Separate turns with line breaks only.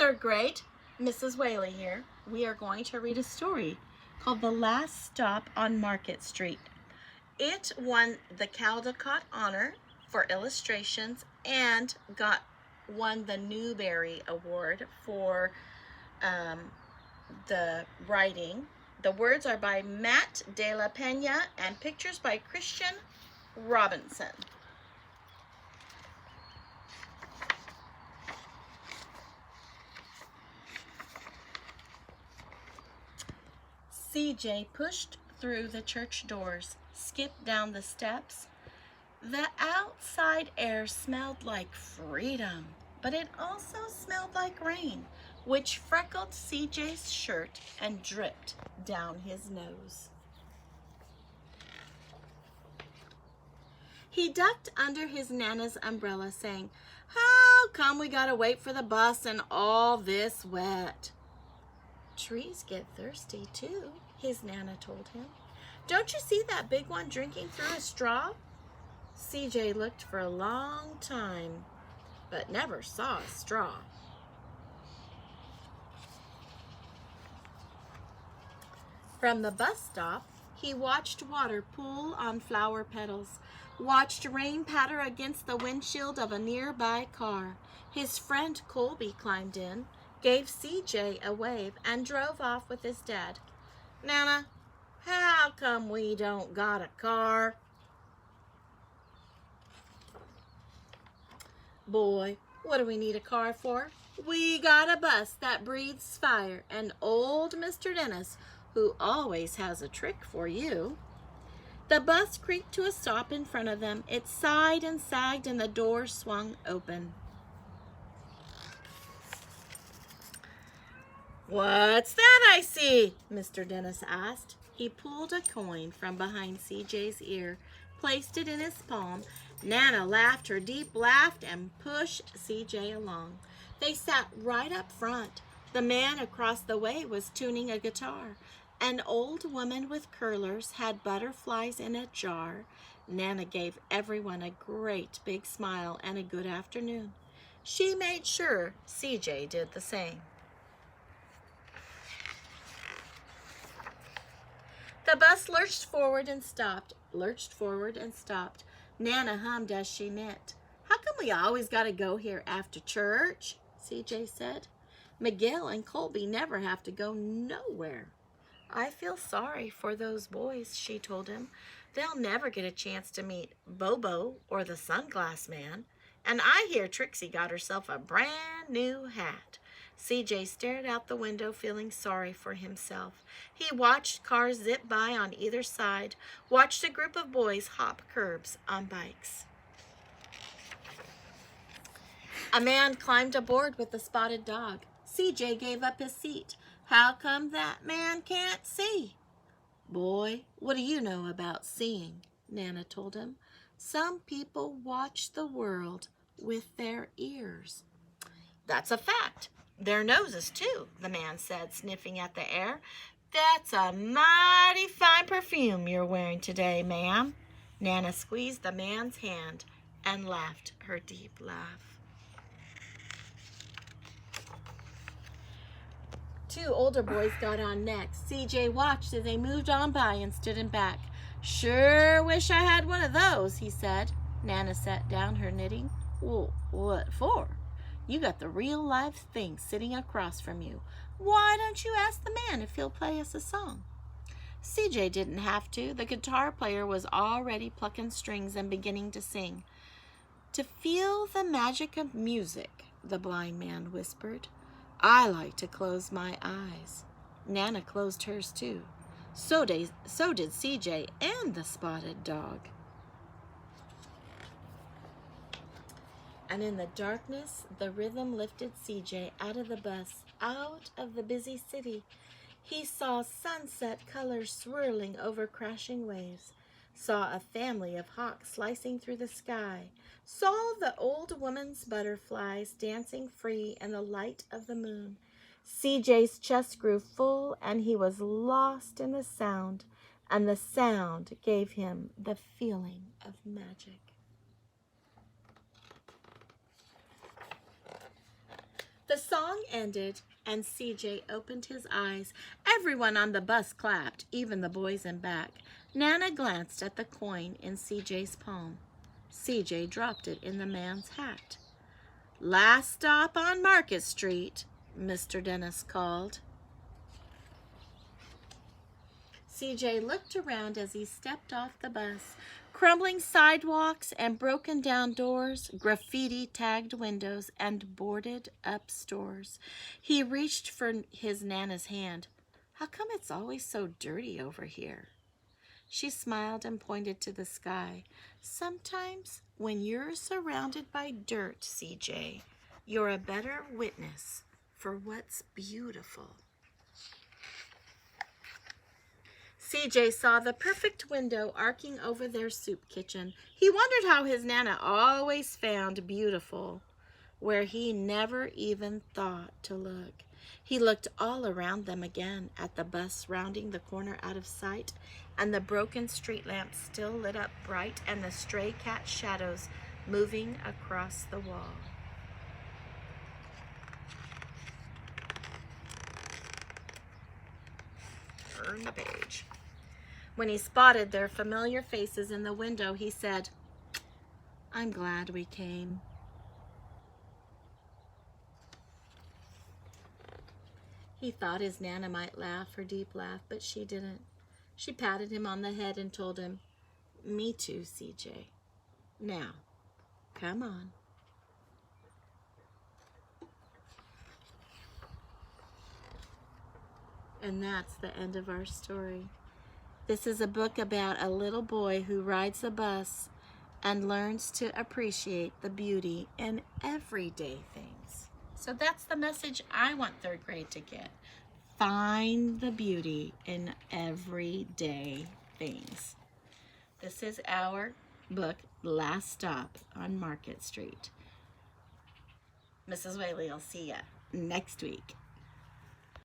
Third grade, Mrs. Whaley here. We are going to read a story called The Last Stop on Market Street. It won the Caldecott Honor for illustrations and won the Newbery Award for the writing. The words are by Matt De La Pena and pictures by Christian Robinson. CJ pushed through the church doors, skipped down the steps. The outside air smelled like freedom, but it also smelled like rain, which freckled CJ's shirt and dripped down his nose. He ducked under his Nana's umbrella, saying, "How come we gotta wait for the bus and all this wet?" "Trees get thirsty too," his Nana told him. "Don't you see that big one drinking through a straw?" CJ looked for a long time, but never saw a straw. From the bus stop, he watched water pool on flower petals, watched rain patter against the windshield of a nearby car. His friend Colby climbed in, gave CJ a wave, and drove off with his dad. "Nana, how come we don't got a car?" "Boy, what do we need a car for? We got a bus that breathes fire, and old Mr. Dennis, who always has a trick for you." The bus creaked to a stop in front of them. It sighed and sagged, and the door swung open. "What's that I see?" Mr. Dennis asked. He pulled a coin from behind CJ's ear, placed it in his palm. Nana laughed her deep laugh and pushed CJ along. They sat right up front. The man across the way was tuning a guitar. An old woman with curlers had butterflies in a jar. Nana gave everyone a great big smile and a good afternoon. She made sure CJ did the same. The bus lurched forward and stopped, lurched forward and stopped. Nana hummed as she knit. "How come we always got to go here after church?" CJ said. "Miguel and Colby never have to go nowhere." "I feel sorry for those boys," she told him. "They'll never get a chance to meet Bobo or the Sunglass Man. And I hear Trixie got herself a brand new hat." CJ stared out the window, feeling sorry for himself. He watched cars zip by on either side, watched a group of boys hop curbs on bikes. A man climbed aboard with a spotted dog. CJ gave up his seat. "How come that man can't see?" "Boy, what do you know about seeing?" Nana told him. "Some people watch the world with their ears." "That's a fact. Their noses, too," the man said, sniffing at the air. "That's a mighty fine perfume you're wearing today, ma'am." Nana squeezed the man's hand and laughed her deep laugh. Two older boys got on next. CJ watched as they moved on by and stood in back. "Sure wish I had one of those," he said. Nana sat down her knitting. "Well, what for? You got the real life thing sitting across from you. Why don't you ask the man if he'll play us a song?" CJ didn't have to. The guitar player was already plucking strings and beginning to sing. "To feel the magic of music," the blind man whispered, "I like to close my eyes." Nana closed hers too. So did CJ and the spotted dog. And in the darkness, the rhythm lifted CJ out of the bus, out of the busy city. He saw sunset colors swirling over crashing waves, saw a family of hawks slicing through the sky, saw the old woman's butterflies dancing free in the light of the moon. CJ's chest grew full, and he was lost in the sound, and the sound gave him the feeling of magic. The song ended and CJ opened his eyes. Everyone on the bus clapped, even the boys in back. Nana glanced at the coin in CJ's palm. CJ dropped it in the man's hat. "Last stop on Market Street," Mr. Dennis called. CJ looked around as he stepped off the bus. Crumbling sidewalks and broken down doors, graffiti-tagged windows, and boarded-up stores. He reached for his Nana's hand. "How come it's always so dirty over here?" She smiled and pointed to the sky. "Sometimes when you're surrounded by dirt, CJ, you're a better witness for what's beautiful." CJ saw the perfect window arcing over their soup kitchen. He wondered how his Nana always found beautiful where he never even thought to look. He looked all around them again, at the bus rounding the corner out of sight, and the broken street lamps still lit up bright, and the stray cat shadows moving across the wall. Turn the page. When he spotted their familiar faces in the window, he said, "I'm glad we came." He thought his Nana might laugh her deep laugh, but she didn't. She patted him on the head and told him, "Me too, CJ. Now, come on." And that's the end of our story. This is a book about a little boy who rides a bus and learns to appreciate the beauty in everyday things. So that's the message I want third grade to get. Find the beauty in everyday things. This is our book, Last Stop on Market Street. Mrs. Whaley will see you next week.